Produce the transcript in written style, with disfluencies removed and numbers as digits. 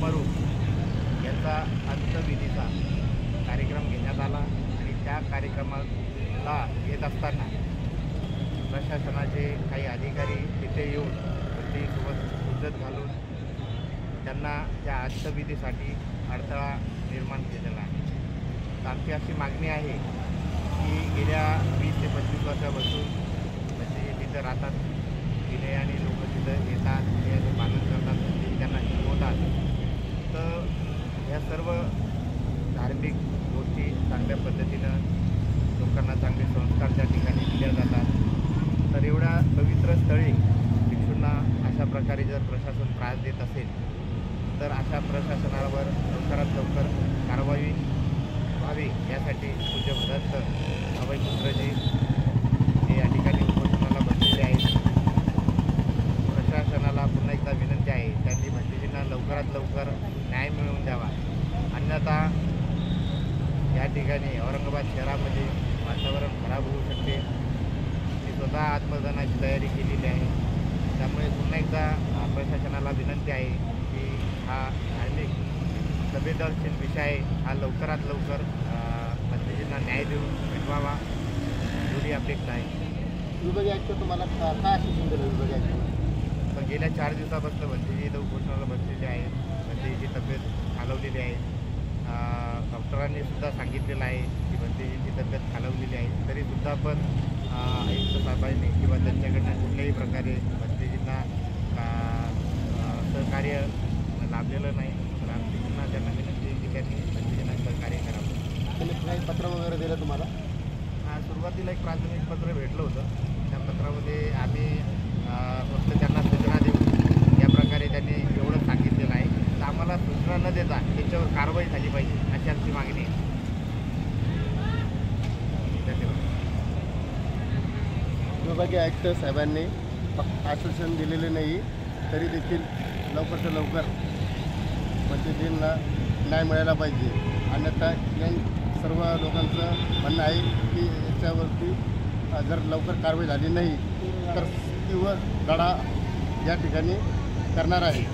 मरूक यांचा अंत्यविधीचा कार्यक्रम घेण्यात आला आणि त्या कार्यक्रमाला येत असताना प्रशासनाचे काही अधिकारी तिथे येऊन बंदीसोबत हुज्जत घालून त्यांना त्या अंत्यविधीसाठी अडथळा निर्माण केलेला आहे. तर आमची अशी मागणी आहे की गेल्या 20 ते 25 वर्षापासून म्हणजे तिथं राहतात, विनयाने लोक तिथं येतात, विनयाचं पालन करतात, ते त्यांना शिकवतात. तर ह्या सर्व धार्मिक गोष्टी चांगल्या पद्धतीनं लोकांना चांगले संस्कार त्या ठिकाणी दिले जातात. तर एवढ्या पवित्र स्थळी भिक्षूंना अशा प्रकारे जर प्रशासन त्रास देत असेल तर अशा प्रशासनावर लवकरात लवकर कारवाई व्हावी यासाठी पूज्य भदंत अभयपुत्रजी हे या ठिकाणी उपोषणाला बसलेले आहेत. प्रशासनाला पुन्हा एकदा विनंती आहे, त्यांनी भंतेजींना लवकरात लवकर न्याय मिळवून द्यावा. अन्यथा या ठिकाणी औरंगाबाद शहरामध्ये वातावरण खराब होऊ शकते. मी स्वतः आत्मदहनाची तयारी केलेली आहे. त्यामुळे पुन्हा एकदा प्रशासनाला विनंती आहे की हा धार्मिक संवेदनशील विषय हा लवकरात लवकर भंतेजींना न्याय देऊन मिटवावा एवढी अपेक्षा आहे. विभागीय आयुक्त तुम्हाला काय आश्वासन दिलं विभागीय आयुक्त? तर गेल्या 4 दिवसापासून भंतेजी इथं उपोषणाला बसलेले आहेत. भंतेजीची तब्येत खालवलेली आहे. डॉक्टरांनी सुद्धा सांगितलेलं आहे की भंतेजीची तब्येत खालवलेली आहे. तरीसुद्धा पण आयुक्त साहेबांनी किंवा त्यांच्याकडनं कुठल्याही प्रकारे भंतेजींना सहकार्य लाभलेलं नाही. तर आमची पुन्हा त्यांना विनंती आहे की त्यांनी भंतेजींना सहकार्य करावं. त्यांनी काही पत्र वगैरे दिलं तुम्हाला? सुरुवातीला एक प्राथमिक पत्र भेटलं होतं. त्या पत्रामध्ये आम्ही फक्त त्यांना सूचना देऊ या प्रकारे त्यांनी एवढं सांगितलेलं आहे. तर आम्हाला सूचना न देता त्याच्यावर कारवाई झाली पाहिजे अशी आमची मागणी आहे. धन्यवाद. विभागीय आयुक्त साहेबांनी आश्वासन दिलेले नाही, तरी देखील लवकरात लवकर भंतेजींना न्याय मिळायला पाहिजे. अन्यथा या सर्व लोकांचं म्हणणं आहे की याच्यावरती जर लवकर कारवाई झाली नाही तर तीव्र लढा या ठिकाणी करणार आहे.